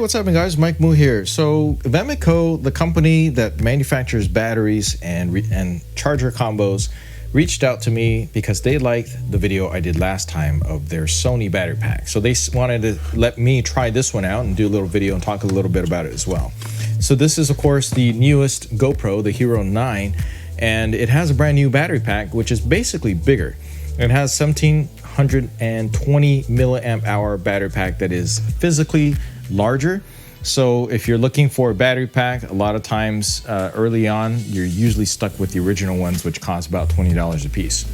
what's happening, guys? Mike Moo here. So Vemico, the company that manufactures batteries and charger combos, reached out to me because they liked the video I did last time of their Sony battery pack. So they wanted to let me try this one out and do a little video and talk a little bit about it as well. So this is, of course, the newest GoPro, the Hero 9, and it has a brand new battery pack, which is basically bigger. It has 1720 milliamp hour battery pack that is physically larger. So if you're looking for a battery pack, a lot of times early on, you're usually stuck with the original ones, which cost about $20 a piece.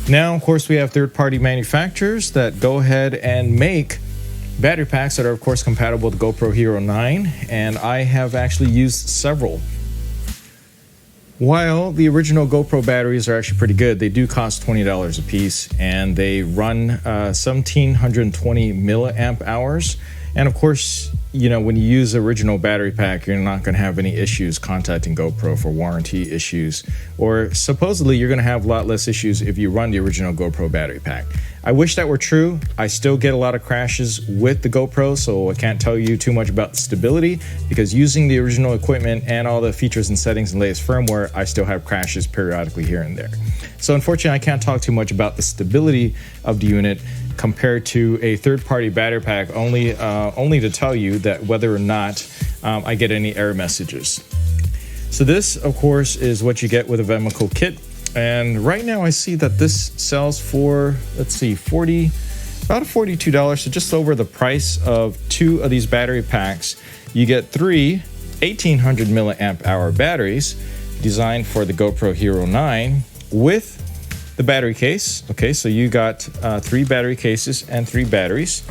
Now, of course, we have third-party manufacturers that go ahead and make battery packs that are, of course, compatible with GoPro Hero 9, and I have actually used several. While the original GoPro batteries are actually pretty good, they do cost $20 a piece, and they run 1720 milliamp hours. And of course, you know, when you use the original battery pack, you're not going to have any issues contacting GoPro for warranty issues, or supposedly you're going to have a lot less issues if you run the original GoPro battery pack. I wish that were true. I still get a lot of crashes with the GoPro, so I can't tell you too much about the stability, because using the original equipment and all the features and settings and latest firmware, I still have crashes periodically here and there. So unfortunately, I can't talk too much about the stability of the unit compared to a third-party battery pack, only to tell you that whether or not I get any error messages. So this, of course, is what you get with a Vemico kit. And right now I see that this sells for, let's see, about $42, so just over the price of 2 of these battery packs. You get 3 1800 milliamp hour batteries designed for the GoPro Hero 9 with the battery case. Okay, so you got 3 battery cases and 3 batteries.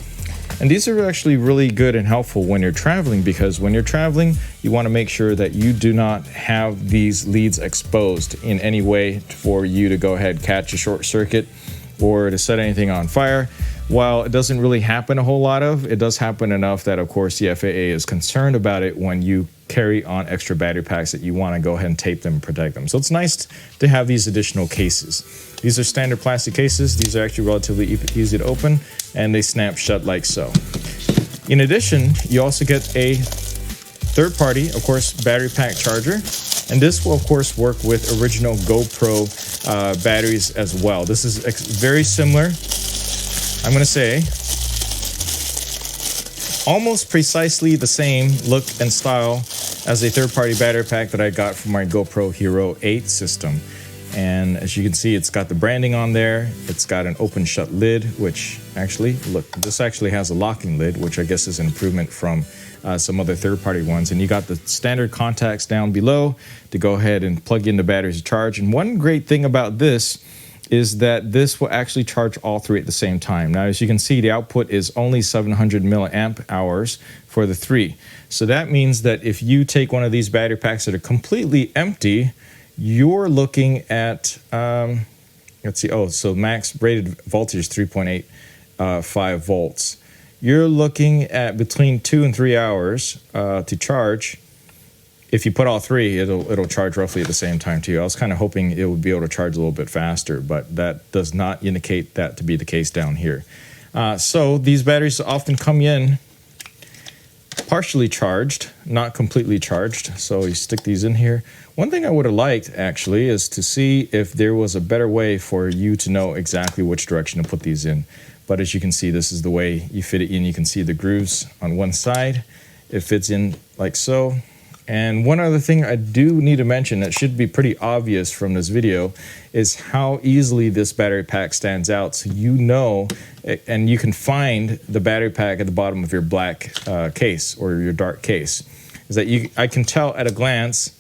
And these are actually really good and helpful when you're traveling, because when you're traveling, you want to make sure that you do not have these leads exposed in any way for you to go ahead, catch a short circuit or to set anything on fire. While it doesn't really happen a whole lot of, it does happen enough that, of course, the FAA is concerned about it when you carry on extra battery packs that you want to go ahead and tape them and protect them. So it's nice to have these additional cases. These are standard plastic cases. These are actually relatively easy to open, and they snap shut like so. In addition, you also get a third-party, of course, battery pack charger. And this will, of course, work with original GoPro batteries as well. This is very similar, I'm going to say, almost precisely the same look and style as a third-party battery pack that I got from my GoPro Hero 8 system. And as you can see, it's got the branding on there. It's got an open shut lid, which actually, look, this actually has a locking lid, which I guess is an improvement from some other third-party ones. And you got the standard contacts down below to go ahead and plug in the batteries to charge. And one great thing about this is that this will actually charge all 3 at the same time. Now, as you can see, the output is only 700 milliamp hours for the 3. So that means that if you take one of these battery packs that are completely empty, you're looking at, let's see, so max rated voltage is 3.85 volts. You're looking at between 2 and 3 hours to charge. If you put all 3, it'll charge roughly at the same time too. I was kind of hoping it would be able to charge a little bit faster, but that does not indicate that to be the case down here. So these batteries often come in partially charged, not completely charged. So you stick these in here. One thing I would have liked, actually, is to see if there was a better way for you to know exactly which direction to put these in. But as you can see, this is the way you fit it in. You can see the grooves on one side. It fits in like so. And one other thing I do need to mention that should be pretty obvious from this video is how easily this battery pack stands out. So you know, and you can find the battery pack at the bottom of your black case or your dark case. Is that I can tell at a glance,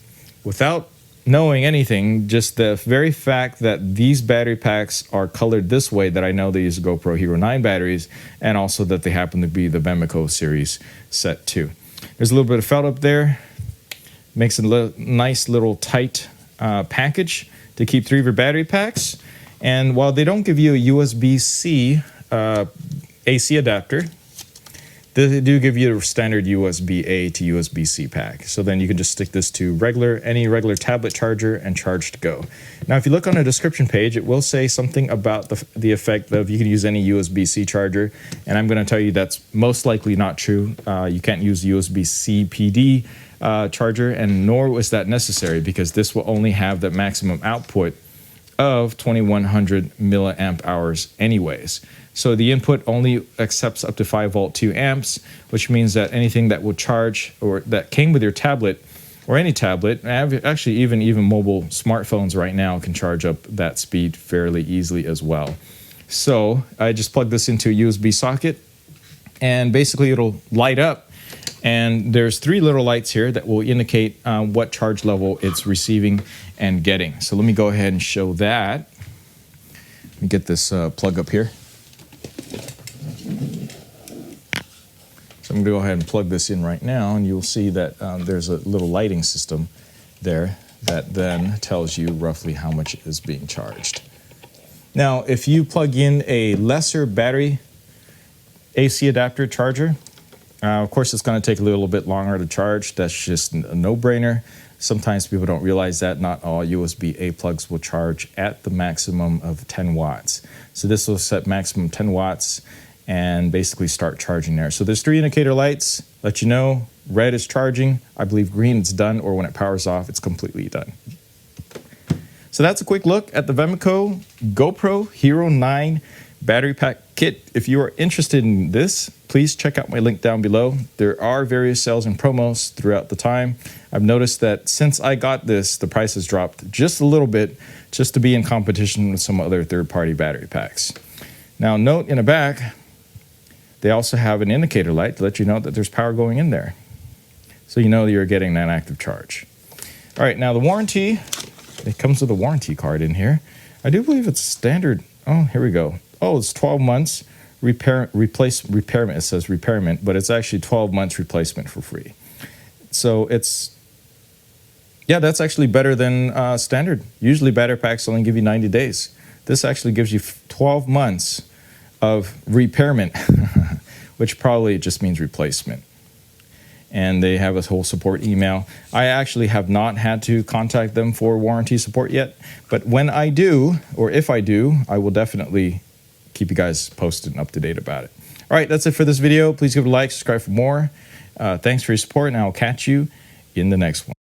without knowing anything, just the very fact that these battery packs are colored this way, that I know they use GoPro Hero 9 batteries, and also that they happen to be the Vemico series set 2. There's a little bit of felt up there. Makes a nice little tight package to keep 3 of your battery packs. And while they don't give you a USB-C AC adapter, They do give you a standard USB-A to USB-C pack. So then you can just stick this to any regular tablet charger and charge to go. Now, if you look on the description page, it will say something about the effect of you can use any USB-C charger. And I'm going to tell you that's most likely not true. You can't use USB-C PD charger, and nor was that necessary because this will only have the maximum output of 2100 milliamp hours anyways. So the input only accepts up to 5 volt 2 amps, which means that anything that will charge or that came with your tablet or any tablet, actually even mobile smartphones right now can charge up that speed fairly easily as well. So I just plug this into a USB socket and basically it'll light up. And there's 3 little lights here that will indicate what charge level it's receiving and getting. So let me go ahead and show that. Let me get this plug up here. So I'm going to go ahead and plug this in right now, and you'll see that there's a little lighting system there that then tells you roughly how much is being charged. Now, if you plug in a lesser battery AC adapter charger, of course, it's going to take a little bit longer to charge. That's just a no-brainer. Sometimes people don't realize that not all USB-A plugs will charge at the maximum of 10 watts. So this will set maximum 10 watts and basically start charging there. So there's 3 indicator lights, let you know red is charging. I believe green it's done, or when it powers off, it's completely done. So that's a quick look at the Vemico Gopro Hero 9 battery pack kit. If you are interested in this, please check out my link down below. There are various sales and promos throughout the time. I've noticed that since I got this, the price has dropped just a little bit just to be in competition with some other third-party battery packs. Now, note in the back, they also have an indicator light to let you know that there's power going in there. So you know that you're getting an active charge. All right, now the warranty, it comes with a warranty card in here. I do believe it's standard. Oh, here we go. Oh, it's 12 months repairment. It says repairment, but it's actually 12 months replacement for free. So yeah, that's actually better than standard. Usually battery packs only give you 90 days. This actually gives you 12 months of repairment, which probably just means replacement. And they have a whole support email. I actually have not had to contact them for warranty support yet, but when I do, or if I do, I will definitely keep you guys posted and up to date about it. All right, that's it for this video. Please give it a like, subscribe for more. Thanks for your support, and I'll catch you in the next one.